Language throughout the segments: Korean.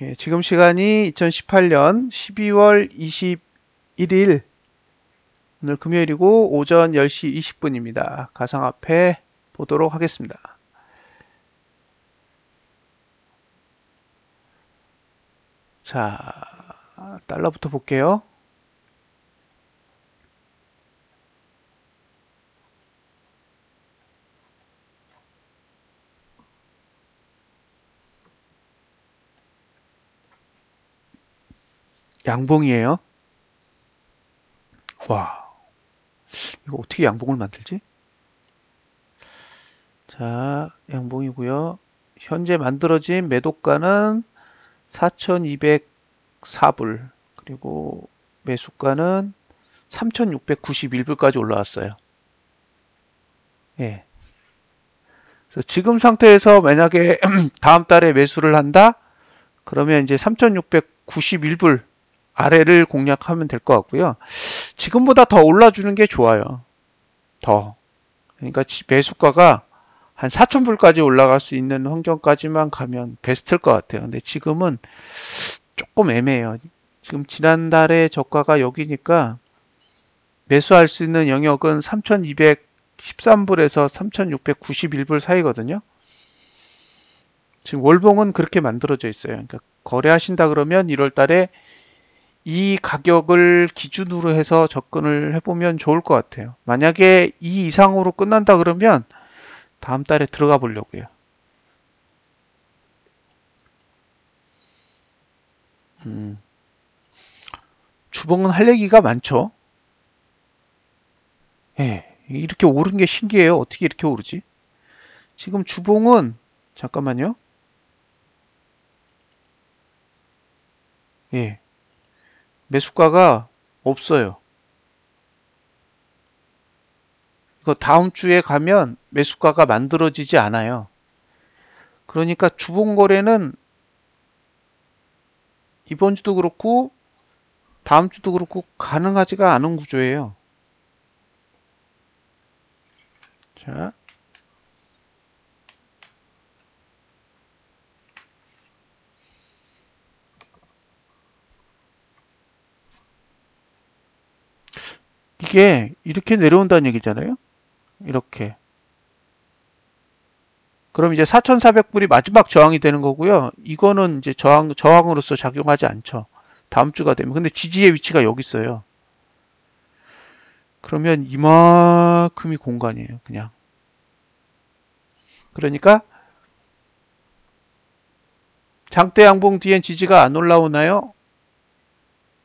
예, 지금 시간이 2018년 12월 21일 오늘 금요일이고 오전 10시 20분입니다. 가상화폐 보도록 하겠습니다. 자, 달러부터 볼게요. 양봉이에요. 와, 이거 어떻게 양봉을 만들지? 자, 양봉이고요. 현재 만들어진 매도가는 4,204불, 그리고 매수가는 3,691불까지 올라왔어요. 예. 그래서 지금 상태에서 만약에 다음 달에 매수를 한다? 그러면 이제 3,691불 아래를 공략하면 될 것 같고요. 지금보다 더 올라주는 게 좋아요. 더. 그러니까 매수가가 한 4,000불까지 올라갈 수 있는 환경까지만 가면 베스트일 것 같아요. 근데 지금은 조금 애매해요. 지금 지난달에 저가가 여기니까 매수할 수 있는 영역은 3,213불에서 3,691불 사이거든요. 지금 월봉은 그렇게 만들어져 있어요. 그러니까 거래하신다 그러면 1월 달에 이 가격을 기준으로 해서 접근을 해보면 좋을 것 같아요. 만약에 이 이상으로 끝난다 그러면 다음 달에 들어가 보려고요. 주봉은 할 얘기가 많죠. 예, 이렇게 오른 게 신기해요. 어떻게 이렇게 오르지? 지금 주봉은 잠깐만요. 예, 매수가가 없어요. 이거 다음 주에 가면 매수가가 만들어지지 않아요. 그러니까 주봉 거래는 이번 주도 그렇고 다음 주도 그렇고 가능하지가 않은 구조예요. 자, 이게 이렇게 내려온다는 얘기잖아요. 이렇게. 그럼 이제 4,400불이 마지막 저항이 되는 거고요. 이거는 이제 저항으로서 작용하지 않죠. 다음 주가 되면. 근데 지지의 위치가 여기 있어요. 그러면 이만큼이 공간이에요. 그냥. 그러니까 장대 양봉 뒤엔 지지가 안 올라오나요?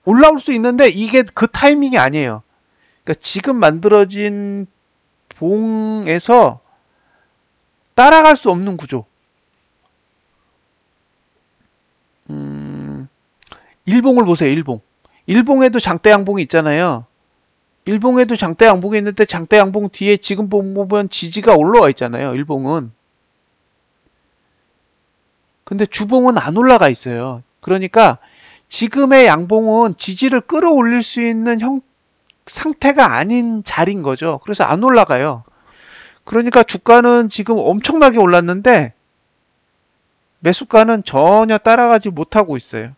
올라올 수 있는데 이게 그 타이밍이 아니에요. 그러니까 지금 만들어진 봉에서 따라갈 수 없는 구조. 일봉을 보세요. 일봉. 일봉에도 장대 양봉이 있잖아요. 일봉에도 장대 양봉이 있는데 장대 양봉 뒤에 지금 보면 지지가 올라와 있잖아요. 일봉은. 근데 주봉은 안 올라가 있어요. 그러니까 지금의 양봉은 지지를 끌어올릴 수 있는 상태가 아닌 자리인 거죠. 그래서 안 올라가요. 그러니까 주가는 지금 엄청나게 올랐는데 매수가는 전혀 따라가지 못하고 있어요.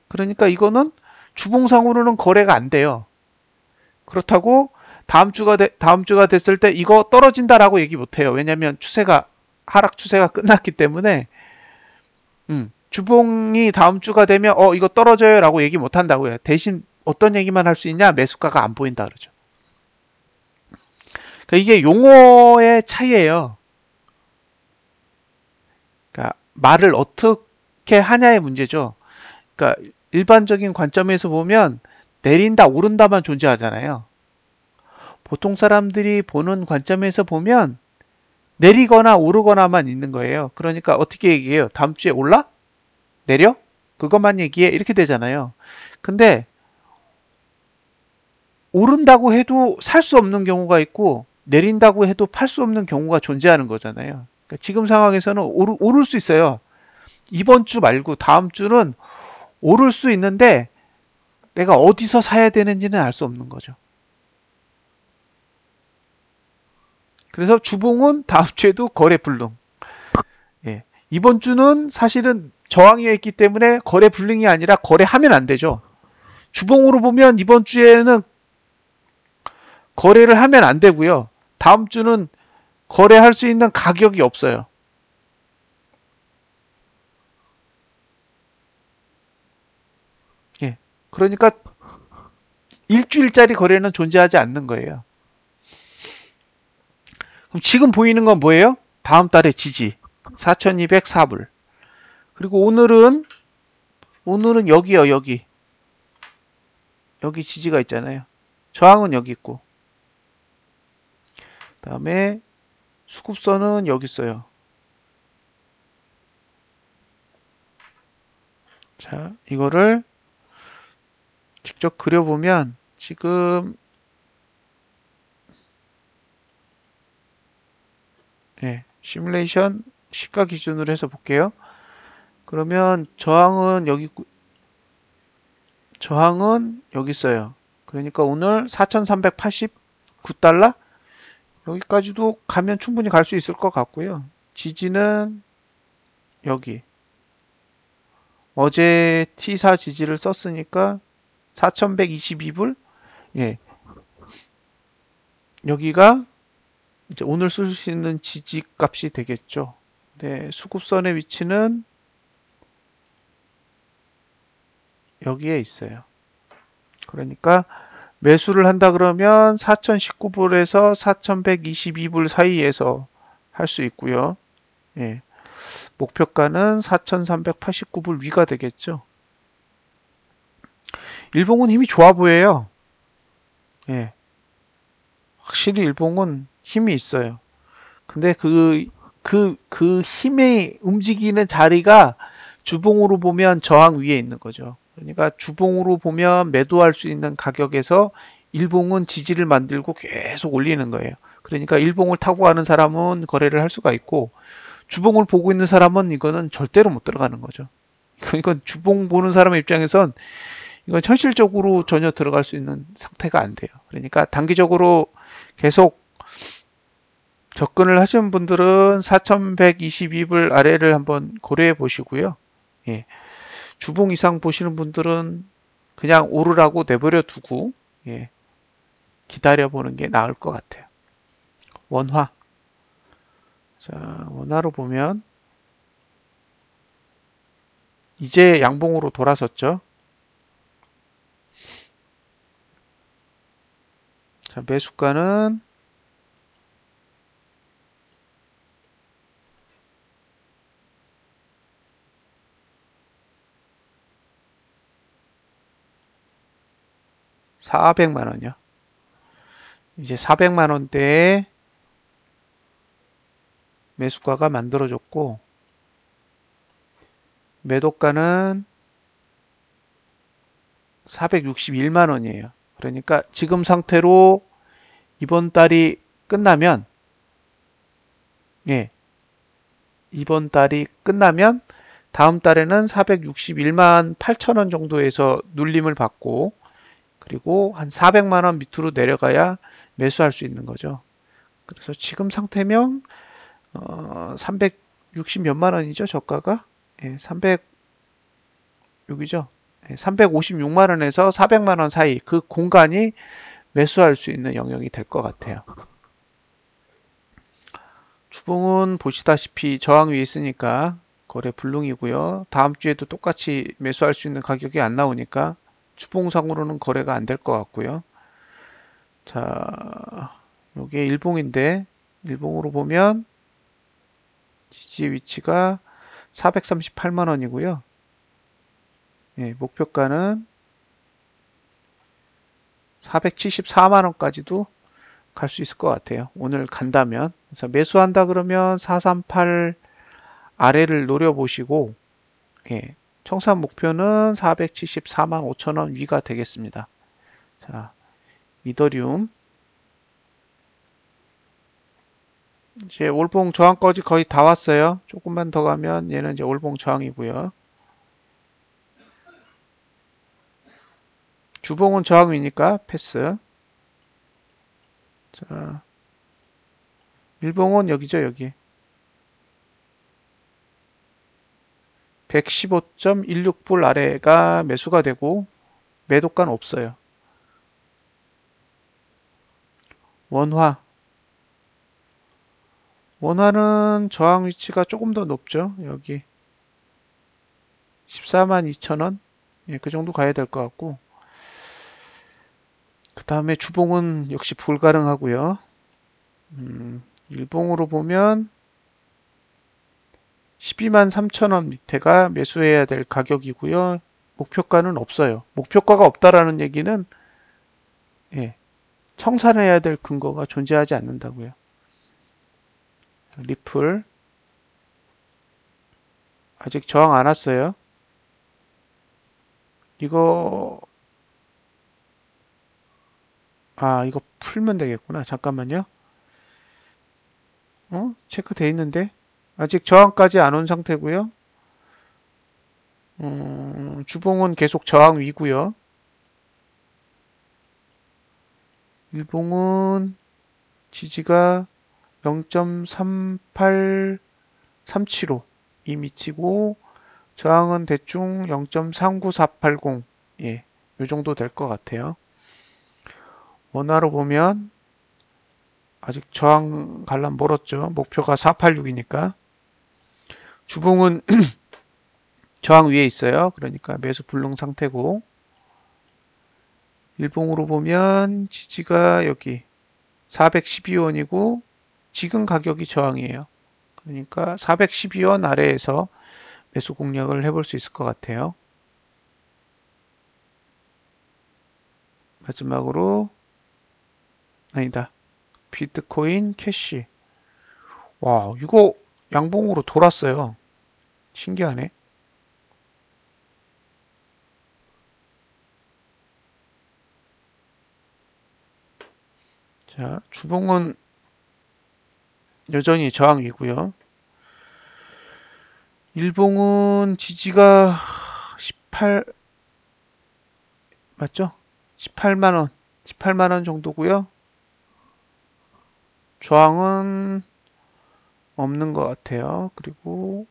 그러니까 이거는 주봉상으로는 거래가 안 돼요. 그렇다고 다음 주가 됐을 때 이거 떨어진다라고 얘기 못 해요. 왜냐면 하락 추세가 끝났기 때문에 주봉이 다음 주가 되면 이거 떨어져요라고 얘기 못 한다고요. 대신 어떤 얘기만 할 수 있냐? 매수가가 안 보인다 그러죠. 그러니까 이게 용어의 차이예요. 그러니까 말을 어떻게 하냐의 문제죠. 그러니까 일반적인 관점에서 보면 내린다, 오른다만 존재하잖아요. 보통 사람들이 보는 관점에서 보면 내리거나 오르거나만 있는 거예요. 그러니까 어떻게 얘기해요? 다음 주에 올라? 내려? 그것만 얘기해? 이렇게 되잖아요. 근데 오른다고 해도 살 수 없는 경우가 있고 내린다고 해도 팔 수 없는 경우가 존재하는 거잖아요. 그러니까 지금 상황에서는 오를 수 있어요. 이번 주 말고 다음 주는 오를 수 있는데 내가 어디서 사야 되는지는 알 수 없는 거죠. 그래서 주봉은 다음 주에도 거래 불능. 예. 이번 주는 사실은 저항이 있기 때문에 거래 불능이 아니라 거래하면 안 되죠. 주봉으로 보면 이번 주에는 거래를 하면 안 되고요. 다음 주는 거래할 수 있는 가격이 없어요. 예. 그러니까 일주일짜리 거래는 존재하지 않는 거예요. 그럼 지금 보이는 건 뭐예요? 다음 달의 지지 4204불. 그리고 오늘은 여기요, 여기 지지가 있잖아요. 저항은 여기 있고, 그 다음에 수급선은 여기 있어요. 자, 이거를 직접 그려보면 지금 시뮬레이션 시가 기준으로 해서 볼게요. 그러면 저항은 여기 있어요. 그러니까 오늘 4,389달러 여기까지도 가면 충분히 갈 수 있을 것 같고요. 지지는 여기 어제 T4 지지를 썼으니까 4,122불. 예, 여기가 이제 오늘 쓸 수 있는 지지 값이 되겠죠. 네, 수급선의 위치는 여기에 있어요. 그러니까 매수를 한다 그러면 4,019불에서 4,122불 사이에서 할 수 있고요. 예, 목표가는 4,389불 위가 되겠죠. 일봉은 힘이 좋아 보여요. 예, 확실히 일봉은 힘이 있어요. 근데 그 힘이 움직이는 자리가 주봉으로 보면 저항 위에 있는 거죠. 그러니까 주봉으로 보면 매도할 수 있는 가격에서 일봉은 지지를 만들고 계속 올리는 거예요. 그러니까 일봉을 타고 가는 사람은 거래를 할 수가 있고, 주봉을 보고 있는 사람은 이거는 절대로 못 들어가는 거죠. 이건 주봉 보는 사람의 입장에선 이건 현실적으로 전혀 들어갈 수 있는 상태가 안 돼요. 그러니까 단기적으로 계속 접근을 하시는 분들은 4,122불 아래를 한번 고려해 보시고요. 예. 주봉 이상 보시는 분들은 그냥 오르라고 내버려 두고, 예. 기다려 보는 게 나을 것 같아요. 원화. 자, 원화로 보면 이제 양봉으로 돌아섰죠. 자, 매수가는 400만 원이요. 이제 400만 원대에 매수가가 만들어졌고, 매도가는 461만 원이에요. 그러니까 지금 상태로 이번 달이 끝나면, 예, 이번 달이 끝나면 다음 달에는 461만 8천 원 정도에서 눌림을 받고, 그리고 한 400만 원 밑으로 내려가야 매수할 수 있는 거죠. 그래서 지금 상태면 360 몇만 원이죠, 저가가. 예, 300 여기죠. 356만 원에서 400만 원 사이 그 공간이 매수할 수 있는 영역이 될 것 같아요. 주봉은 보시다시피 저항 위에 있으니까 거래 불능이고요. 다음 주에도 똑같이 매수할 수 있는 가격이 안 나오니까 주봉상으로는 거래가 안 될 것 같고요. 자, 여기에 일봉인데 일봉으로 보면 지지 위치가 438만 원이고요. 예, 목표가는 474만 원까지도 갈 수 있을 것 같아요. 오늘 간다면. 그래서 매수한다 그러면 438 아래를 노려보시고, 예, 청산 목표는 474만 5천 원 위가 되겠습니다. 자, 이더리움. 이제 올봉 저항까지 거의 다 왔어요. 조금만 더 가면 얘는 이제 올봉 저항이고요. 주봉은 저항이니까 패스. 자, 일봉은 여기죠, 여기. 115.16불 아래가 매수가 되고 매도가는 없어요. 원화는 저항 위치가 조금 더 높죠. 여기 142,000원, 예, 그 정도 가야 될 것 같고, 그 다음에 주봉은 역시 불가능하고요. 일봉으로 보면 123,000원 밑에가 매수해야 될 가격이고요. 목표가는 없어요. 목표가가 없다라는 얘기는, 예, 청산해야 될 근거가 존재하지 않는다고요. 리플 아직 저항 안 왔어요. 이거 이거 풀면 되겠구나. 잠깐만요. 체크돼 있는데 아직 저항까지 안 온 상태고요. 주봉은 계속 저항 위고요. 일봉은 지지가 0.38375 이 미치고 저항은 대충 0.39480, 예, 요 정도 될 것 같아요. 원화로 보면 아직 저항 갈람 멀었죠. 목표가 486이니까. 주봉은 저항 위에 있어요. 그러니까 매수 불능 상태고, 일봉으로 보면 지지가 여기 412원이고 지금 가격이 저항이에요. 그러니까 412원 아래에서 매수 공략을 해볼 수 있을 것 같아요. 마지막으로 아니다. 비트코인 캐시. 와, 이거 양봉으로 돌았어요. 신기하네. 자, 주봉은 여전히 저항이고요. 일봉은 지지가 18 맞죠? 18만원 18만원 정도고요. 저항은 없는 것 같아요. 그리고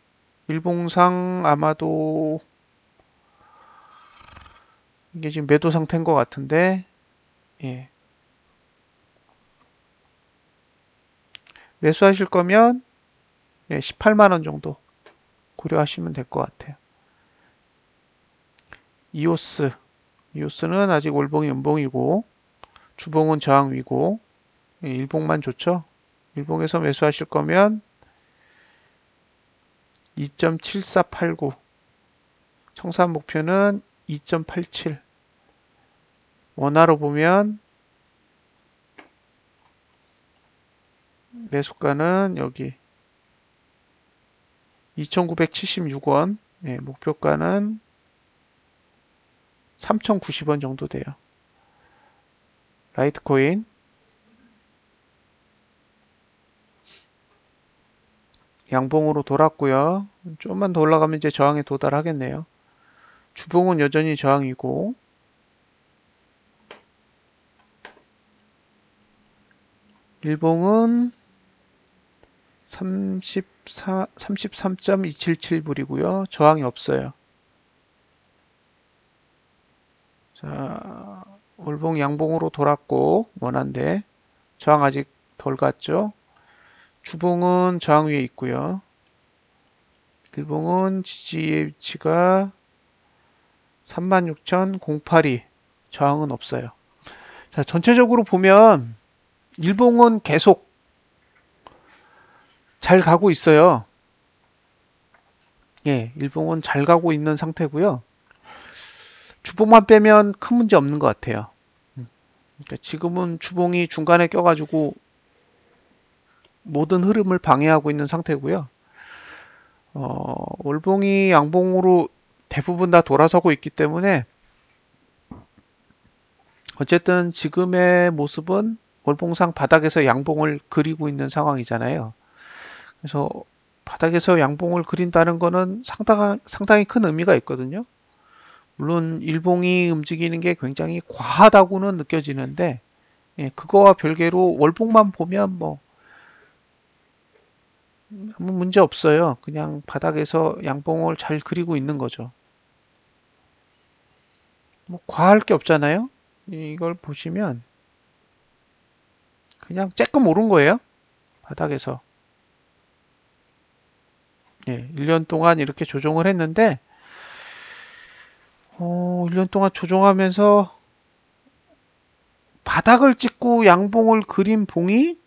일봉상 아마도 이게 지금 매도 상태인 것 같은데, 예, 매수하실 거면 18만원 정도 고려하시면 될 것 같아요. 이오스는 아직 월봉이 음봉이고 주봉은 저항 위고, 일봉만 좋죠. 일봉에서 매수하실 거면 2.7489, 청산 목표는 2.87. 원화로 보면 매수가는 여기 2,976원, 목표가는 3,090원 정도 돼요. 라이트코인 양봉으로 돌았고요. 좀만 더 올라가면 이제 저항에 도달하겠네요. 주봉은 여전히 저항이고, 일봉은 33.277불이고요. 저항이 없어요. 자, 월봉 양봉으로 돌았고 원한데 저항 아직 덜 갔죠. 주봉은 저항 위에 있고요. 일봉은 지지의 위치가 36,082, 저항은 없어요. 자, 전체적으로 보면 일봉은 계속 잘 가고 있어요. 예, 일봉은 잘 가고 있는 상태고요. 주봉만 빼면 큰 문제 없는 것 같아요. 그러니까 지금은 주봉이 중간에 껴가지고 모든 흐름을 방해하고 있는 상태고요. 월봉이 양봉으로 대부분 다 돌아서고 있기 때문에 어쨌든 지금의 모습은 월봉상 바닥에서 양봉을 그리고 있는 상황이잖아요. 그래서 바닥에서 양봉을 그린다는 거는 상당히 큰 의미가 있거든요. 물론 일봉이 움직이는 게 굉장히 과하다고는 느껴지는데, 그거와 별개로 월봉만 보면 뭐 아무 문제 없어요. 그냥 바닥에서 양봉을 잘 그리고 있는 거죠. 뭐 과할 게 없잖아요. 이걸 보시면 그냥 쬐끔 오른 거예요. 바닥에서. 예, 1년 동안 이렇게 조정을 했는데 1년 동안 조정하면서 바닥을 찍고 양봉을 그린 봉이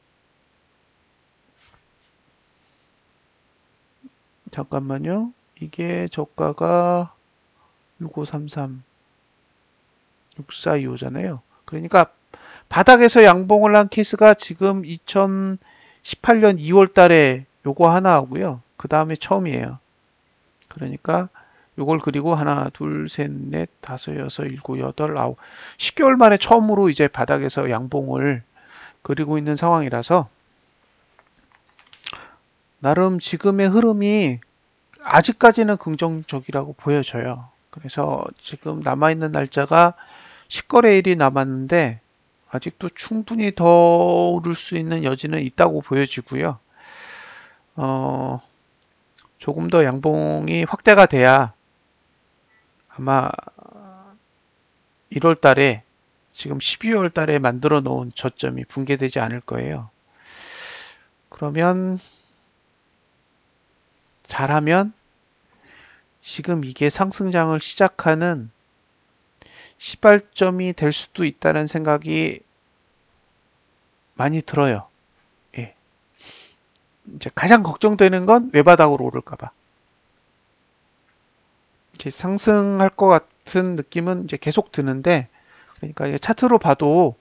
잠깐만요. 이게 저가가 6533, 6425잖아요. 그러니까 바닥에서 양봉을 한 케이스가 지금 2018년 2월 달에 요거 하나 하고요. 그 다음에 처음이에요. 그러니까 요걸 그리고 하나, 둘, 셋, 넷, 다섯, 여섯, 일곱, 여덟, 아홉 10개월 만에 처음으로 이제 바닥에서 양봉을 그리고 있는 상황이라서 나름 지금의 흐름이 아직까지는 긍정적이라고 보여져요. 그래서 지금 남아있는 날짜가 10거래일이 남았는데 아직도 충분히 더 오를 수 있는 여지는 있다고 보여지고요. 어, 조금 더 양봉이 확대가 돼야 아마 1월 달에 지금 12월 달에 만들어 놓은 저점이 붕괴되지 않을 거예요. 그러면 잘하면 지금 이게 상승장을 시작하는 시발점이 될 수도 있다는 생각이 많이 들어요. 예. 이제 가장 걱정되는 건 외바닥으로 오를까봐. 이제 상승할 것 같은 느낌은 이제 계속 드는데, 그러니까 이게 차트로 봐도,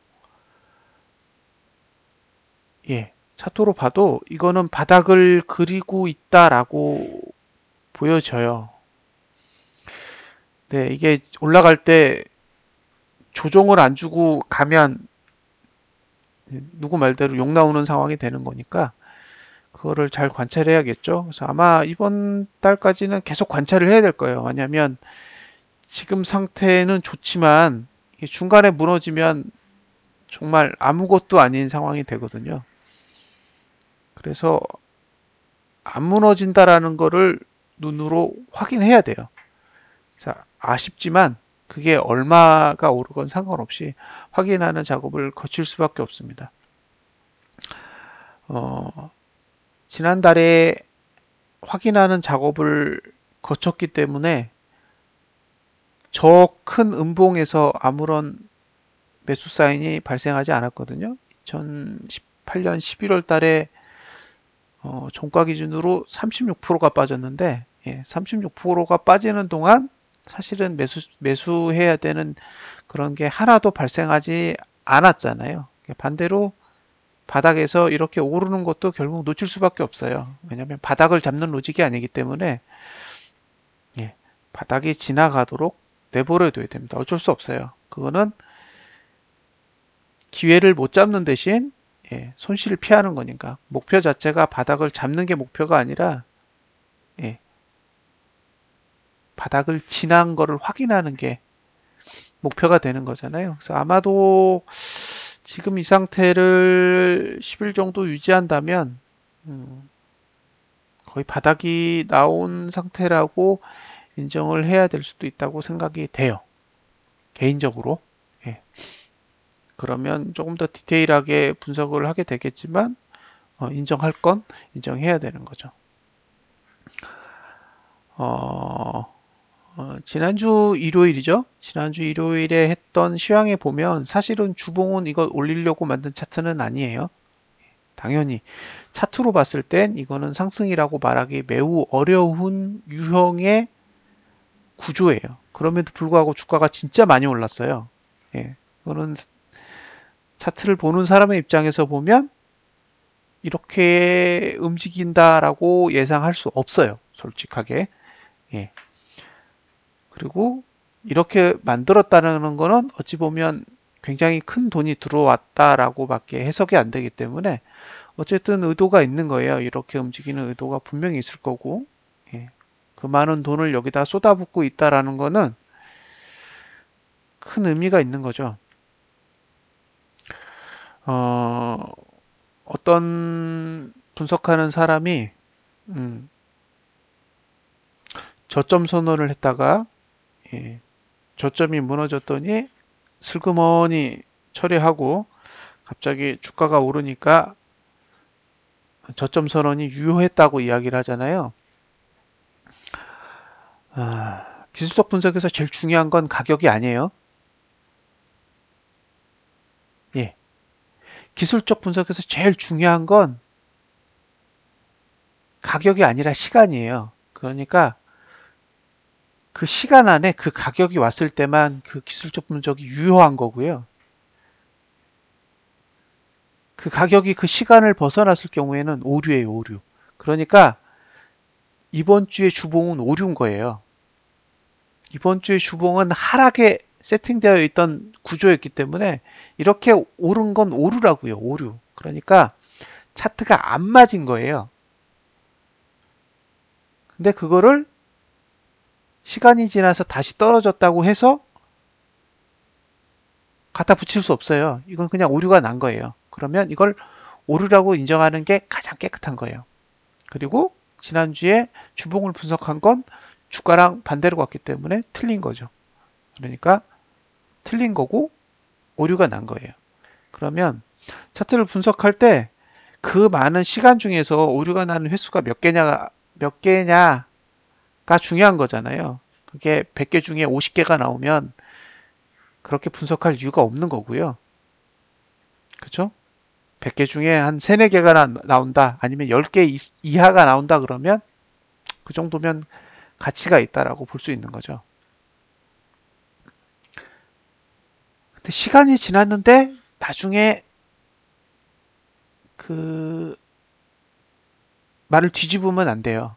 예, 차트로 봐도 이거는 바닥을 그리고 있다라고 보여져요. 네, 이게 올라갈 때 조정을 안 주고 가면 누구 말대로 욕 나오는 상황이 되는 거니까 그거를 잘 관찰해야겠죠. 그래서 아마 이번 달까지는 계속 관찰을 해야 될 거예요. 왜냐하면 지금 상태는 좋지만 중간에 무너지면 정말 아무것도 아닌 상황이 되거든요. 그래서 안 무너진다라는 거를 눈으로 확인해야 돼요. 자, 아쉽지만 그게 얼마가 오르건 상관없이 확인하는 작업을 거칠 수밖에 없습니다. 지난달에 확인하는 작업을 거쳤기 때문에 저 큰 음봉에서 아무런 매수 사인이 발생하지 않았거든요. 2018년 11월 달에 종가 기준으로 36%가 빠졌는데 36%가 빠지는 동안 사실은 매수해야 되는 그런 게 하나도 발생하지 않았잖아요. 반대로 바닥에서 이렇게 오르는 것도 결국 놓칠 수밖에 없어요. 왜냐하면 바닥을 잡는 로직이 아니기 때문에 바닥이 지나가도록 내버려둬야 됩니다. 어쩔 수 없어요. 그거는 기회를 못 잡는 대신 손실을 피하는 거니까 목표 자체가 바닥을 잡는 게 목표가 아니라 바닥을 지난 거를 확인하는 게 목표가 되는 거잖아요. 그래서 아마도 지금 이 상태를 10일 정도 유지한다면 거의 바닥이 나온 상태라고 인정을 해야 될 수도 있다고 생각이 돼요. 개인적으로. 그러면 조금 더 디테일하게 분석을 하게 되겠지만 인정할 건 인정해야 되는 거죠. 지난주 일요일이죠. 지난주 일요일에 했던 시황에 보면 사실은 주봉은 이거 올리려고 만든 차트는 아니에요. 당연히 차트로 봤을 땐 이거는 상승이라고 말하기 매우 어려운 유형의 구조예요. 그럼에도 불구하고 주가가 진짜 많이 올랐어요. 이거는 차트를 보는 사람의 입장에서 보면 이렇게 움직인다라고 예상할 수 없어요. 솔직하게. 그리고 이렇게 만들었다는 거는 어찌 보면 굉장히 큰 돈이 들어왔다라고 밖에 해석이 안 되기 때문에 어쨌든 의도가 있는 거예요. 이렇게 움직이는 의도가 분명히 있을 거고 그 많은 돈을 여기다 쏟아붓고 있다라는 거는 큰 의미가 있는 거죠. 어떤 분석하는 사람이 음, 저점 선언을 했다가 예, 저점이 무너졌더니 슬그머니 처리하고 갑자기 주가가 오르니까 저점 선언이 유효했다고 이야기를 하잖아요. 기술적 분석에서 제일 중요한 건 가격이 아니에요. 예, 기술적 분석에서 제일 중요한 건 가격이 아니라 시간이에요. 그러니까 그 시간 안에 그 가격이 왔을 때만 그 기술적 분석이 유효한 거고요. 그 가격이 그 시간을 벗어났을 경우에는 오류예요, 오류. 그러니까 이번 주의 주봉은 오류인 거예요. 이번 주의 주봉은 하락에 세팅되어 있던 구조였기 때문에 이렇게 오른 건 오류라고요, 오류. 그러니까 차트가 안 맞은 거예요. 근데 그거를 시간이 지나서 다시 떨어졌다고 해서 갖다 붙일 수 없어요. 이건 그냥 오류가 난 거예요. 그러면 이걸 오류라고 인정하는 게 가장 깨끗한 거예요. 그리고 지난주에 주봉을 분석한 건 주가랑 반대로 갔기 때문에 틀린 거죠. 그러니까 틀린 거고 오류가 난 거예요. 그러면 차트를 분석할 때 그 많은 시간 중에서 오류가 나는 횟수가 몇 개냐가 중요한 거잖아요. 그게 100개 중에 50개가 나오면 그렇게 분석할 이유가 없는 거고요. 그렇죠? 100개 중에 한 3, 4개가 나온다. 아니면 10개 이하가 나온다 그러면 그 정도면 가치가 있다라고 볼 수 있는 거죠. 근데 시간이 지났는데 나중에 그 말을 뒤집으면 안 돼요.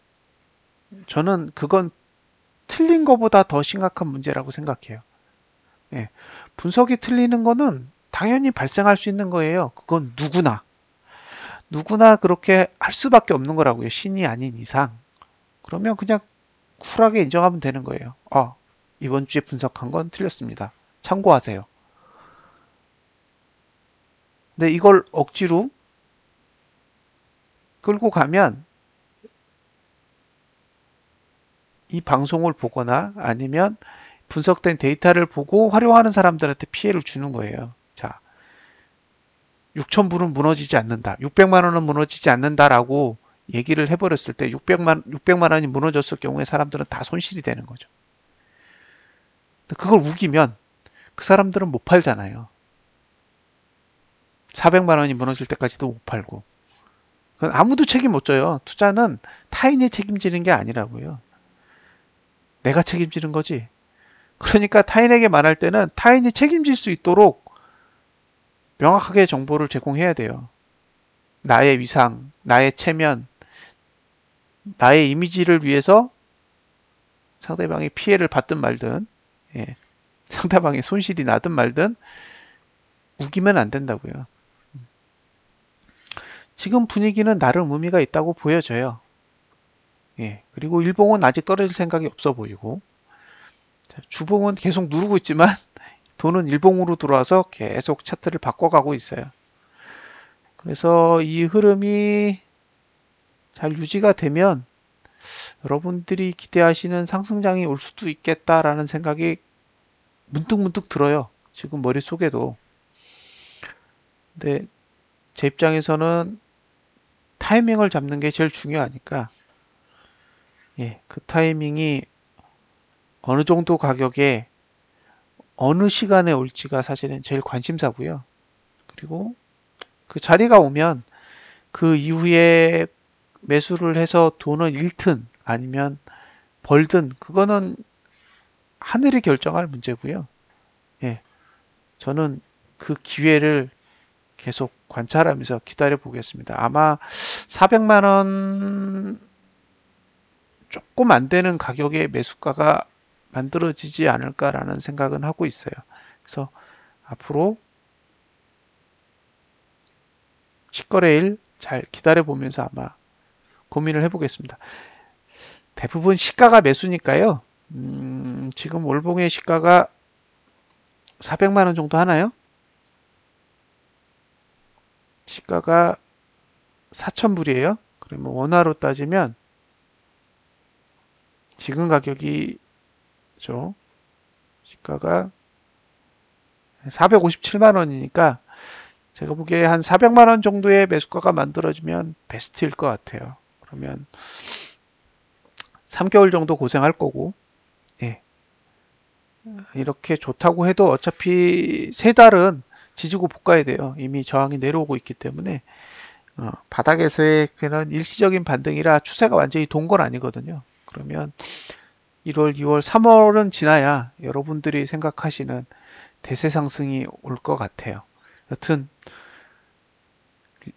저는 그건 틀린 것보다 더 심각한 문제라고 생각해요. 예. 분석이 틀리는 거는 당연히 발생할 수 있는 거예요. 그건 누구나 그렇게 할 수밖에 없는 거라고요. 신이 아닌 이상. 그러면 그냥 쿨하게 인정하면 되는 거예요. 이번 주에 분석한 건 틀렸습니다. 참고하세요. 근데 이걸 억지로 끌고 가면 이 방송을 보거나 아니면 분석된 데이터를 보고 활용하는 사람들한테 피해를 주는 거예요. 자, 6,000불은 무너지지 않는다. 600만 원은 무너지지 않는다라고 얘기를 해버렸을 때 600만 원이 무너졌을 경우에 사람들은 다 손실이 되는 거죠. 그걸 우기면 그 사람들은 못 팔잖아요. 400만 원이 무너질 때까지도 못 팔고. 그건 아무도 책임 못 져요. 투자는 타인이 책임지는 게 아니라고요. 내가 책임지는 거지. 그러니까 타인에게 말할 때는 타인이 책임질 수 있도록 명확하게 정보를 제공해야 돼요. 나의 위상, 나의 체면, 나의 이미지를 위해서 상대방이 피해를 받든 말든, 예, 상대방의 손실이 나든 말든 우기면 안 된다고요. 지금 분위기는 나름 의미가 있다고 보여져요. 예, 그리고 일봉은 아직 떨어질 생각이 없어 보이고, 주봉은 계속 누르고 있지만 돈은 일봉으로 들어와서 계속 차트를 바꿔가고 있어요. 그래서 이 흐름이 잘 유지가 되면 여러분들이 기대하시는 상승장이 올 수도 있겠다라는 생각이 문득문득 들어요. 지금 머릿속에도. 근데 제 입장에서는 타이밍을 잡는 게 제일 중요하니까 예, 그 타이밍이 어느 정도 가격에 어느 시간에 올지가 사실은 제일 관심사고요. 그리고 그 자리가 오면 그 이후에 매수를 해서 돈을 잃든 아니면 벌든 그거는 하늘이 결정할 문제고요. 예, 저는 그 기회를 계속 관찰하면서 기다려 보겠습니다. 아마 400만 원 조금 안 되는 가격의 매수가가 만들어지지 않을까라는 생각은 하고 있어요. 그래서 앞으로 시거래일 잘 기다려 보면서 아마 고민을 해보겠습니다. 대부분 시가가 매수니까요. 지금 월봉의 시가가 400만 원 정도 하나요? 시가가 4,000불이에요. 그러면 원화로 따지면 지금 가격이 시가가 457만 원이니까 제가 보기에 한 400만 원 정도의 매수가가 만들어지면 베스트일 것 같아요. 그러면 3개월 정도 고생할 거고, 예. 이렇게 좋다고 해도 어차피 3달은 지지고 볶아야 돼요. 이미 저항이 내려오고 있기 때문에 바닥에서의 그런 일시적인 반등이라 추세가 완전히 돈 건 아니거든요. 그러면 1월, 2월, 3월은 지나야 여러분들이 생각하시는 대세 상승이 올 것 같아요. 여튼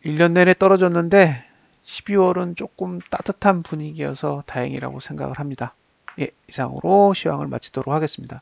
1년 내내 떨어졌는데 12월은 조금 따뜻한 분위기여서 다행이라고 생각을 합니다. 예, 이상으로 시황을 마치도록 하겠습니다.